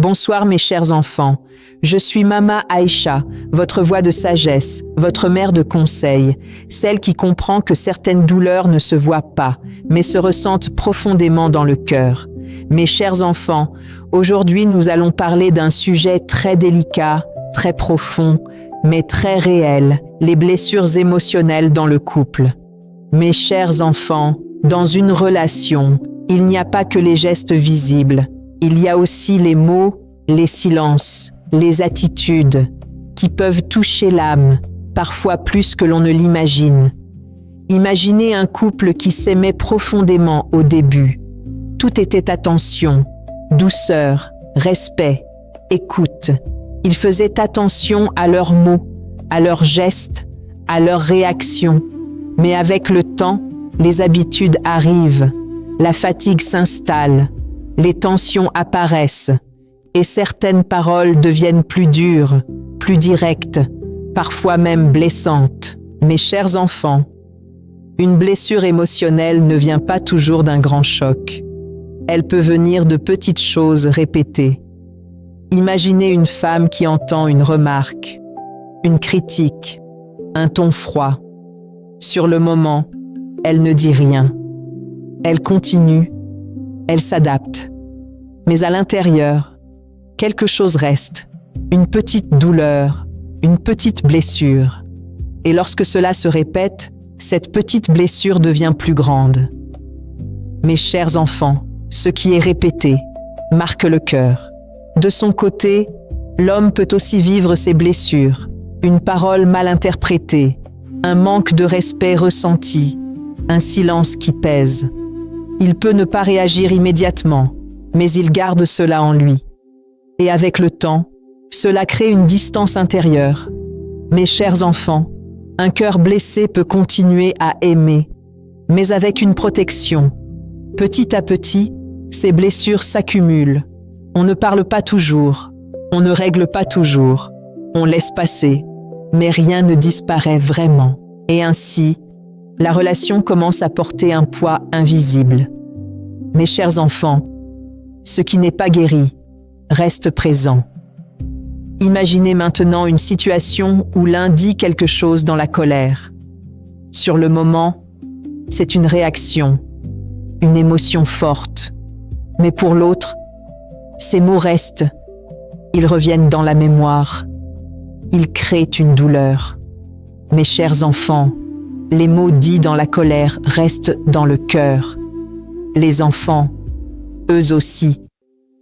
Bonsoir mes chers enfants, je suis Mama Aïcha, votre voix de sagesse, votre mère de conseil, celle qui comprend que certaines douleurs ne se voient pas, mais se ressentent profondément dans le cœur. Mes chers enfants, aujourd'hui nous allons parler d'un sujet très délicat, très profond, mais très réel, les blessures émotionnelles dans le couple. Mes chers enfants, dans une relation, il n'y a pas que les gestes visibles, il y a aussi les mots, les silences, les attitudes, qui peuvent toucher l'âme, parfois plus que l'on ne l'imagine. Imaginez un couple qui s'aimait profondément au début. Tout était attention, douceur, respect, écoute. Ils faisaient attention à leurs mots, à leurs gestes, à leurs réactions. Mais avec le temps, les habitudes arrivent, la fatigue s'installe, les tensions apparaissent et certaines paroles deviennent plus dures, plus directes, parfois même blessantes. Mes chers enfants, une blessure émotionnelle ne vient pas toujours d'un grand choc. Elle peut venir de petites choses répétées. Imaginez une femme qui entend une remarque, une critique, un ton froid. Sur le moment, elle ne dit rien. Elle continue, elle s'adapte. Mais à l'intérieur, quelque chose reste, une petite douleur, une petite blessure. Et lorsque cela se répète, cette petite blessure devient plus grande. Mes chers enfants, ce qui est répété marque le cœur. De son côté, l'homme peut aussi vivre ses blessures, une parole mal interprétée, un manque de respect ressenti, un silence qui pèse. Il peut ne pas réagir immédiatement, mais il garde cela en lui. Et avec le temps, cela crée une distance intérieure. Mes chers enfants, un cœur blessé peut continuer à aimer, mais avec une protection. Petit à petit, ces blessures s'accumulent. On ne parle pas toujours, on ne règle pas toujours, on laisse passer, mais rien ne disparaît vraiment. Et ainsi, la relation commence à porter un poids invisible. Mes chers enfants, ce qui n'est pas guéri reste présent. Imaginez maintenant une situation où l'un dit quelque chose dans la colère. Sur le moment, c'est une réaction, une émotion forte. Mais pour l'autre, ces mots restent. Ils reviennent dans la mémoire. Ils créent une douleur. Mes chers enfants, les mots dits dans la colère restent dans le cœur. Les enfants, eux aussi,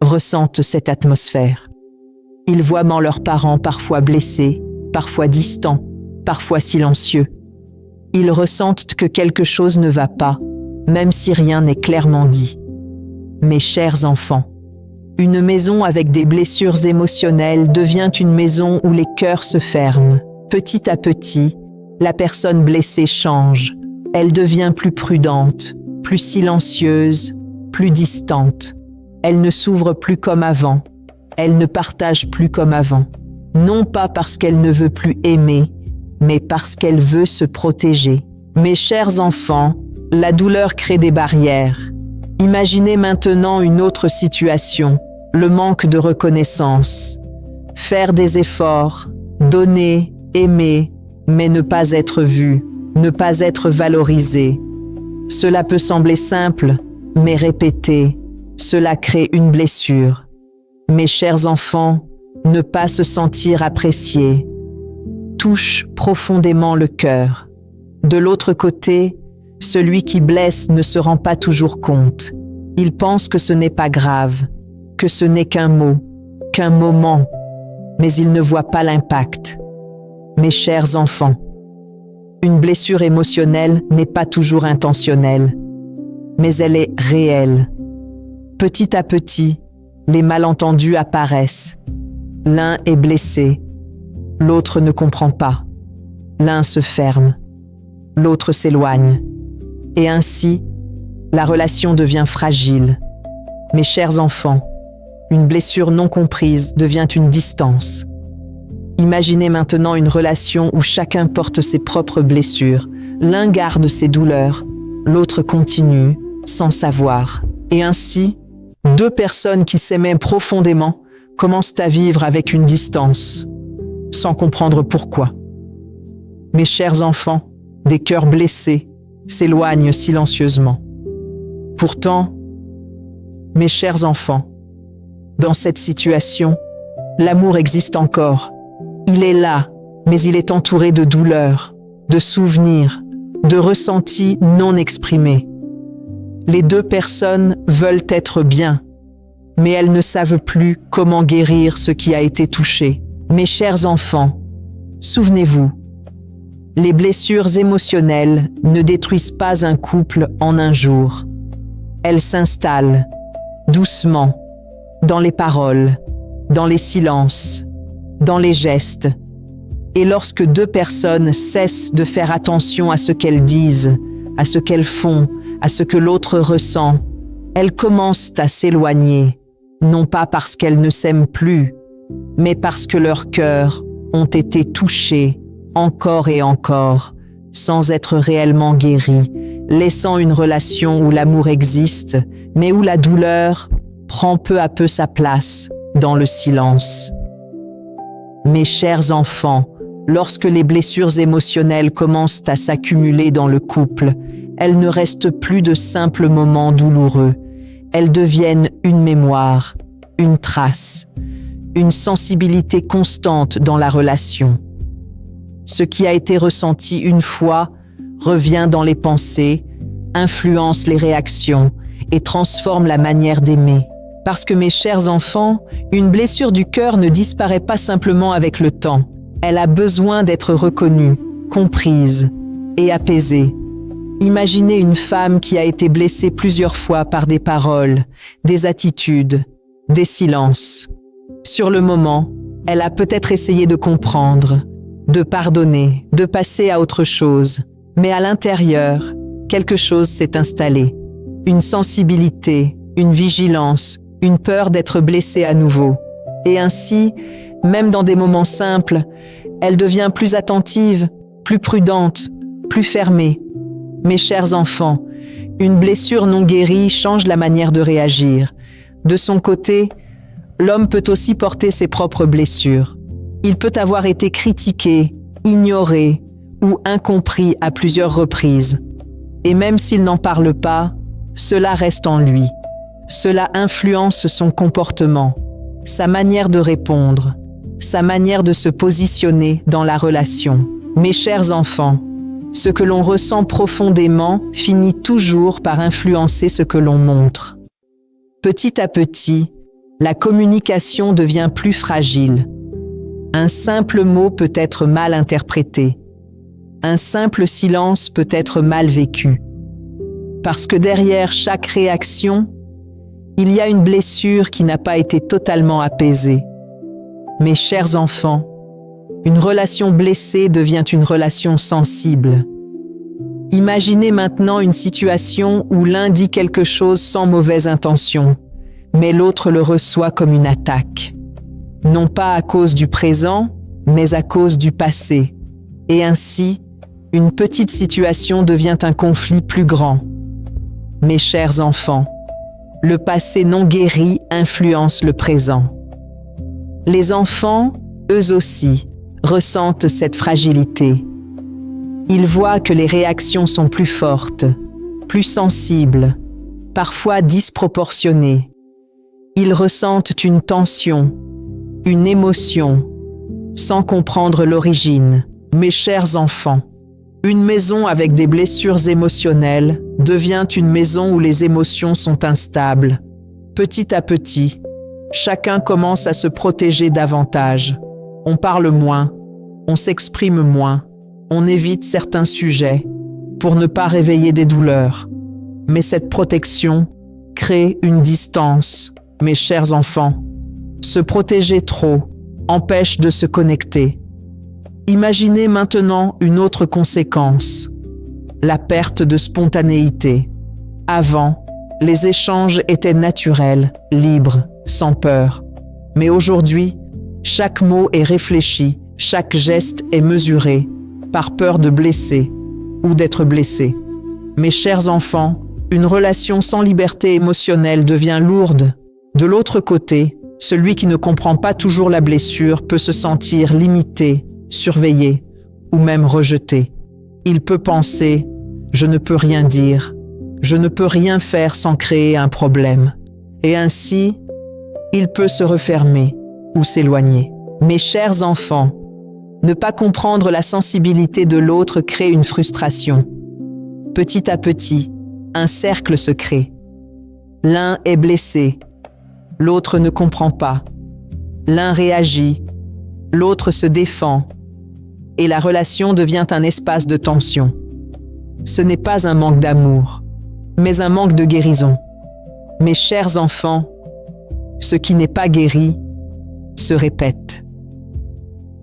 ressentent cette atmosphère. Ils voient leurs parents parfois blessés, parfois distants, parfois silencieux. Ils ressentent que quelque chose ne va pas, même si rien n'est clairement dit. Mes chers enfants, une maison avec des blessures émotionnelles devient une maison où les cœurs se ferment. Petit à petit, la personne blessée change. Elle devient plus prudente, plus silencieuse, plus distante. Elle ne s'ouvre plus comme avant. Elle ne partage plus comme avant. Non pas parce qu'elle ne veut plus aimer, mais parce qu'elle veut se protéger. Mes chers enfants, la douleur crée des barrières. Imaginez maintenant une autre situation, le manque de reconnaissance. Faire des efforts, donner, aimer, mais ne pas être vu, ne pas être valorisé. Cela peut sembler simple, mais répété, cela crée une blessure. Mes chers enfants, ne pas se sentir apprécié touche profondément le cœur. De l'autre côté, celui qui blesse ne se rend pas toujours compte. Il pense que ce n'est pas grave, que ce n'est qu'un mot, qu'un moment, mais il ne voit pas l'impact. Mes chers enfants, une blessure émotionnelle n'est pas toujours intentionnelle, mais elle est réelle. Petit à petit, les malentendus apparaissent. L'un est blessé, l'autre ne comprend pas. L'un se ferme, l'autre s'éloigne. Et ainsi, la relation devient fragile. Mes chers enfants, une blessure non comprise devient une distance. Imaginez maintenant une relation où chacun porte ses propres blessures. L'un garde ses douleurs, l'autre continue, sans savoir. Et ainsi, deux personnes qui s'aimaient profondément commencent à vivre avec une distance, sans comprendre pourquoi. Mes chers enfants, des cœurs blessés s'éloignent silencieusement. Pourtant, mes chers enfants, dans cette situation, l'amour existe encore. Il est là, mais il est entouré de douleurs, de souvenirs, de ressentis non exprimés. Les deux personnes veulent être bien, mais elles ne savent plus comment guérir ce qui a été touché. Mes chers enfants, souvenez-vous, les blessures émotionnelles ne détruisent pas un couple en un jour. Elles s'installent, doucement, dans les paroles, dans les silences, dans les gestes. Et lorsque deux personnes cessent de faire attention à ce qu'elles disent, à ce qu'elles font, à ce que l'autre ressent, elles commencent à s'éloigner, non pas parce qu'elles ne s'aiment plus, mais parce que leurs cœurs ont été touchés encore et encore, sans être réellement guéris, laissant une relation où l'amour existe, mais où la douleur prend peu à peu sa place dans le silence. Mes chers enfants, lorsque les blessures émotionnelles commencent à s'accumuler dans le couple, elles ne restent plus de simples moments douloureux. Elles deviennent une mémoire, une trace, une sensibilité constante dans la relation. Ce qui a été ressenti une fois revient dans les pensées, influence les réactions et transforme la manière d'aimer. Parce que mes chers enfants, une blessure du cœur ne disparaît pas simplement avec le temps. Elle a besoin d'être reconnue, comprise et apaisée. Imaginez une femme qui a été blessée plusieurs fois par des paroles, des attitudes, des silences. Sur le moment, elle a peut-être essayé de comprendre, de pardonner, de passer à autre chose. Mais à l'intérieur, quelque chose s'est installé. Une sensibilité, une vigilance, une peur d'être blessée à nouveau. Et ainsi, même dans des moments simples, elle devient plus attentive, plus prudente, plus fermée. Mes chers enfants, une blessure non guérie change la manière de réagir. De son côté, l'homme peut aussi porter ses propres blessures. Il peut avoir été critiqué, ignoré ou incompris à plusieurs reprises. Et même s'il n'en parle pas, cela reste en lui. Cela influence son comportement, sa manière de répondre, sa manière de se positionner dans la relation. Mes chers enfants, ce que l'on ressent profondément finit toujours par influencer ce que l'on montre. Petit à petit, la communication devient plus fragile. Un simple mot peut être mal interprété. Un simple silence peut être mal vécu. Parce que derrière chaque réaction, il y a une blessure qui n'a pas été totalement apaisée. Mes chers enfants, une relation blessée devient une relation sensible. Imaginez maintenant une situation où l'un dit quelque chose sans mauvaise intention, mais l'autre le reçoit comme une attaque. Non pas à cause du présent, mais à cause du passé. Et ainsi, une petite situation devient un conflit plus grand. Mes chers enfants, le passé non guéri influence le présent. Les enfants, eux aussi, ressentent cette fragilité. Ils voient que les réactions sont plus fortes, plus sensibles, parfois disproportionnées. Ils ressentent une tension, une émotion, sans comprendre l'origine. Mes chers enfants, une maison avec des blessures émotionnelles devient une maison où les émotions sont instables. Petit à petit, chacun commence à se protéger davantage. On parle moins, on s'exprime moins, on évite certains sujets pour ne pas réveiller des douleurs. Mais cette protection crée une distance. Mes chers enfants, se protéger trop empêche de se connecter. Imaginez maintenant une autre conséquence, la perte de spontanéité. Avant, les échanges étaient naturels, libres, sans peur. Mais aujourd'hui, chaque mot est réfléchi, chaque geste est mesuré, par peur de blesser ou d'être blessé. Mes chers enfants, une relation sans liberté émotionnelle devient lourde. De l'autre côté, Celui qui ne comprend pas toujours la blessure peut se sentir limité, surveillé ou même rejeté. Il peut penser « je ne peux rien dire », je ne peux rien faire sans créer un problème. Et ainsi, il peut se refermer ou s'éloigner. Mes chers enfants, ne pas comprendre la sensibilité de l'autre crée une frustration. Petit à petit, un cercle se crée. L'un est blessé, l'autre ne comprend pas. L'un réagit, l'autre se défend, et la relation devient un espace de tension. Ce n'est pas un manque d'amour, mais un manque de guérison. Mes chers enfants, ce qui n'est pas guéri se répète.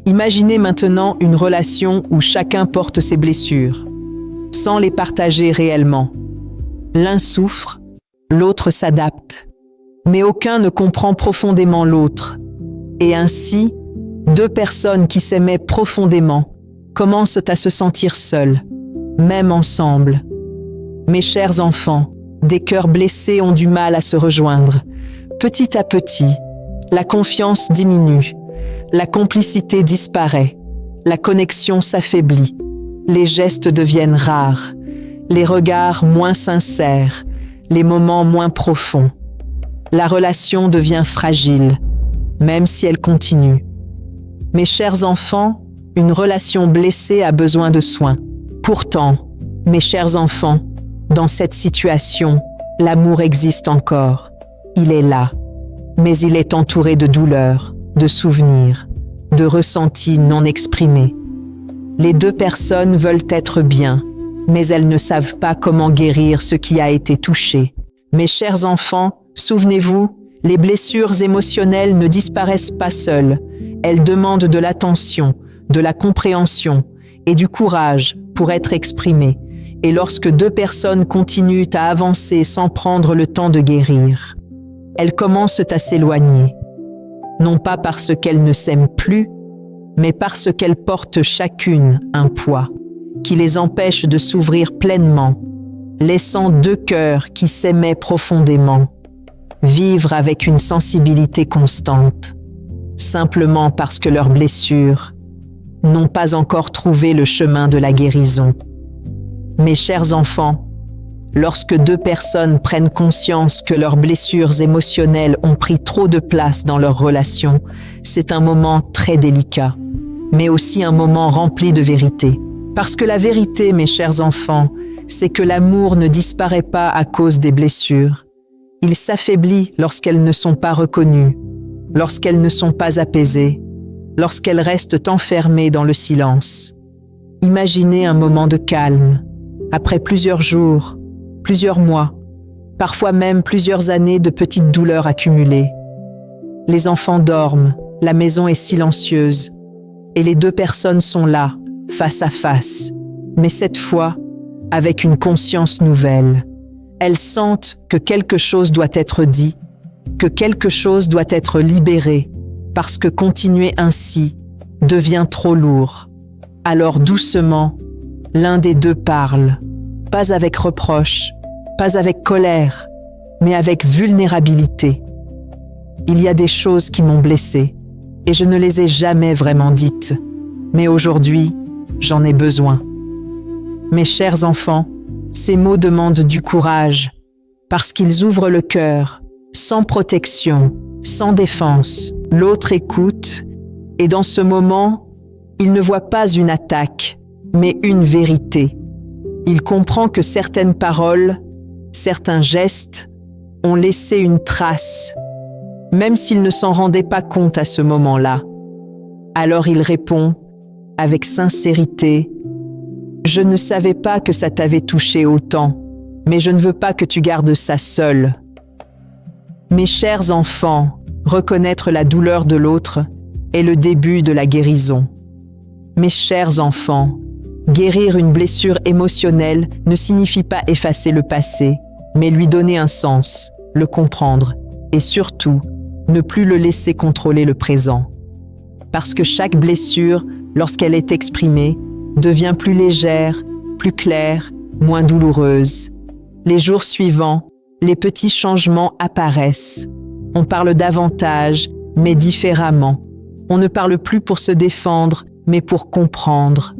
Imaginez maintenant une relation où chacun porte ses blessures, sans les partager réellement. L'un souffre, l'autre s'adapte, mais aucun ne comprend profondément l'autre. Et ainsi, deux personnes qui s'aimaient profondément commencent à se sentir seules, même ensemble. Mes chers enfants, des cœurs blessés ont du mal à se rejoindre. Petit à petit, la confiance diminue, la complicité disparaît, la connexion s'affaiblit, les gestes deviennent rares, les regards moins sincères, les moments moins profonds. La relation devient fragile, même si elle continue. Mes chers enfants, une relation blessée a besoin de soins. Pourtant, mes chers enfants, dans cette situation, l'amour existe encore. Il est là, mais il est entouré de douleurs, de souvenirs, de ressentis non exprimés. Les deux personnes veulent être bien, mais elles ne savent pas comment guérir ce qui a été touché. Mes chers enfants, souvenez-vous, les blessures émotionnelles ne disparaissent pas seules. Elles demandent de l'attention, de la compréhension et du courage pour être exprimées. Et lorsque deux personnes continuent à avancer sans prendre le temps de guérir, elles commencent à s'éloigner. Non pas parce qu'elles ne s'aiment plus, mais parce qu'elles portent chacune un poids qui les empêche de s'ouvrir pleinement, laissant deux cœurs qui s'aimaient profondément vivre avec une sensibilité constante, simplement parce que leurs blessures n'ont pas encore trouvé le chemin de la guérison. Mes chers enfants, lorsque deux personnes prennent conscience que leurs blessures émotionnelles ont pris trop de place dans leur relation, c'est un moment très délicat, mais aussi un moment rempli de vérité. Parce que la vérité, mes chers enfants, c'est que l'amour ne disparaît pas à cause des blessures. Il s'affaiblit lorsqu'elles ne sont pas reconnues, lorsqu'elles ne sont pas apaisées, lorsqu'elles restent enfermées dans le silence. Imaginez un moment de calme, après plusieurs jours, plusieurs mois, parfois même plusieurs années de petites douleurs accumulées. Les enfants dorment, la maison est silencieuse, et les deux personnes sont là, face à face, mais cette fois, avec une conscience nouvelle. Elles sentent que quelque chose doit être dit, que quelque chose doit être libéré, parce que continuer ainsi devient trop lourd. Alors doucement, l'un des deux parle, pas avec reproche, pas avec colère, mais avec vulnérabilité. Il y a des choses qui m'ont blessé, et je ne les ai jamais vraiment dites, mais aujourd'hui, j'en ai besoin. Mes chers enfants, ces mots demandent du courage, parce qu'ils ouvrent le cœur, sans protection, sans défense. L'autre écoute, et dans ce moment, il ne voit pas une attaque, mais une vérité. Il comprend que certaines paroles, certains gestes, ont laissé une trace, même s'il ne s'en rendait pas compte à ce moment-là. Alors il répond, avec sincérité, « Je ne savais pas que ça t'avait touché autant, mais je ne veux pas que tu gardes ça seul. » Mes chers enfants, reconnaître la douleur de l'autre est le début de la guérison. Mes chers enfants, guérir une blessure émotionnelle ne signifie pas effacer le passé, mais lui donner un sens, le comprendre et surtout, ne plus le laisser contrôler le présent. Parce que chaque blessure, lorsqu'elle est exprimée, devient plus légère, plus claire, moins douloureuse. Les jours suivants, les petits changements apparaissent. On parle davantage, mais différemment. On ne parle plus pour se défendre, mais pour comprendre.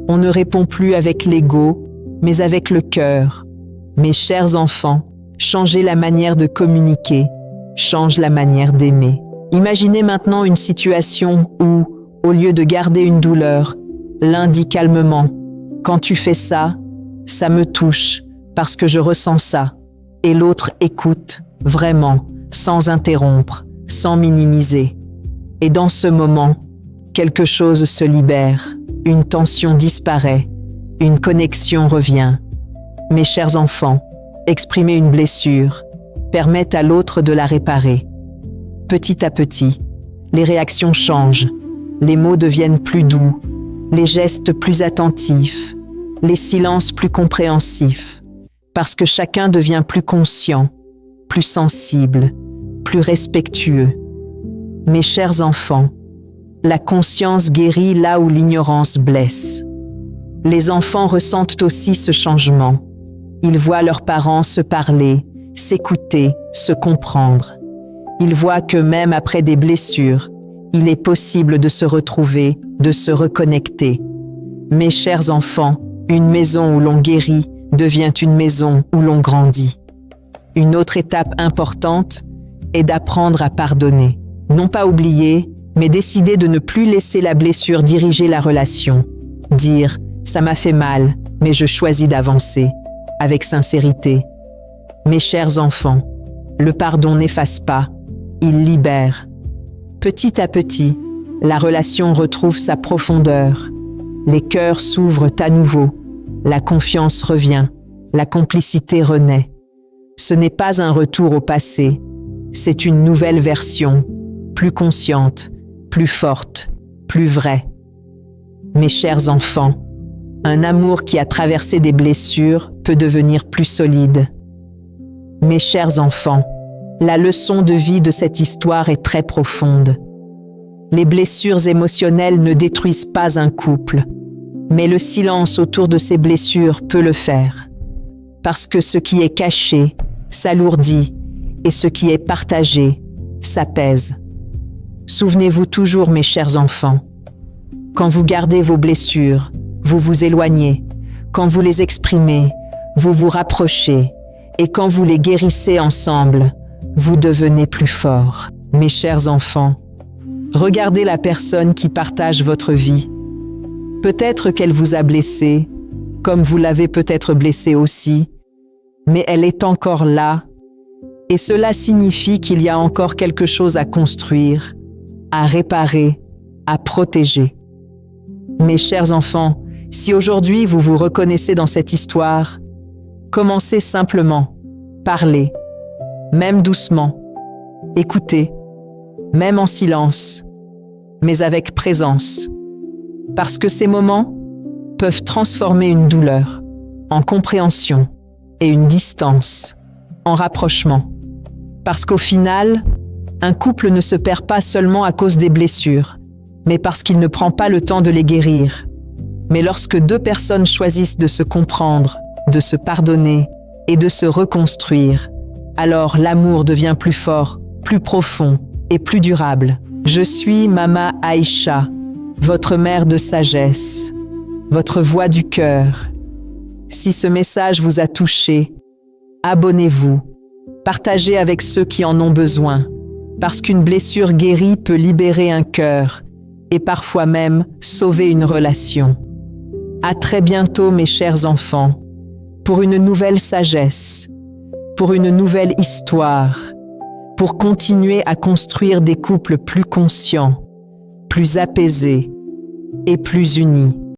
On ne répond plus avec l'ego, mais avec le cœur. Mes chers enfants, changez la manière de communiquer, change la manière d'aimer. Imaginez maintenant une situation où, au lieu de garder une douleur, l'un dit calmement « Quand tu fais ça, ça me touche, parce que je ressens ça. » Et l'autre écoute, vraiment, sans interrompre, sans minimiser. Et dans ce moment, quelque chose se libère, une tension disparaît, une connexion revient. Mes chers enfants, exprimer une blessure, permettre à l'autre de la réparer. Petit à petit, les réactions changent, les mots deviennent plus doux, les gestes plus attentifs, les silences plus compréhensifs, parce que chacun devient plus conscient, plus sensible, plus respectueux. Mes chers enfants, la conscience guérit là où l'ignorance blesse. Les enfants ressentent aussi ce changement. Ils voient leurs parents se parler, s'écouter, se comprendre. Ils voient que même après des blessures, il est possible de se retrouver, de se reconnecter. Mes chers enfants, une maison où l'on guérit devient une maison où l'on grandit. Une autre étape importante est d'apprendre à pardonner. Non pas oublier, mais décider de ne plus laisser la blessure diriger la relation. Dire « ça m'a fait mal, mais je choisis d'avancer » avec sincérité. Mes chers enfants, le pardon n'efface pas, il libère. Petit à petit, la relation retrouve sa profondeur. Les cœurs s'ouvrent à nouveau, la confiance revient, la complicité renaît. Ce n'est pas un retour au passé, c'est une nouvelle version, plus consciente, plus forte, plus vraie. Mes chers enfants, un amour qui a traversé des blessures peut devenir plus solide. Mes chers enfants, la leçon de vie de cette histoire est très profonde. Les blessures émotionnelles ne détruisent pas un couple, mais le silence autour de ces blessures peut le faire. Parce que ce qui est caché s'alourdit et ce qui est partagé s'apaise. Souvenez-vous toujours, mes chers enfants, quand vous gardez vos blessures, vous vous éloignez. Quand vous les exprimez, vous vous rapprochez. Et quand vous les guérissez ensemble, vous devenez plus forts. Mes chers enfants, regardez la personne qui partage votre vie. Peut-être qu'elle vous a blessé, comme vous l'avez peut-être blessé aussi, mais elle est encore là. Et cela signifie qu'il y a encore quelque chose à construire, à réparer, à protéger. Mes chers enfants, si aujourd'hui vous vous reconnaissez dans cette histoire, commencez simplement, parlez, même doucement, écoutez, même en silence, mais avec présence, parce que ces moments peuvent transformer une douleur en compréhension et une distance en rapprochement. Parce qu'au final, un couple ne se perd pas seulement à cause des blessures, mais parce qu'il ne prend pas le temps de les guérir. Mais lorsque deux personnes choisissent de se comprendre, de se pardonner et de se reconstruire, alors l'amour devient plus fort, plus profond et plus durable. Je suis Mama Aïcha, votre mère de sagesse, votre voix du cœur. Si ce message vous a touché, abonnez-vous, partagez avec ceux qui en ont besoin, parce qu'une blessure guérie peut libérer un cœur et parfois même sauver une relation. À très bientôt, mes chers enfants, pour une nouvelle sagesse, pour une nouvelle histoire, pour continuer à construire des couples plus conscients, plus apaisés et plus unis.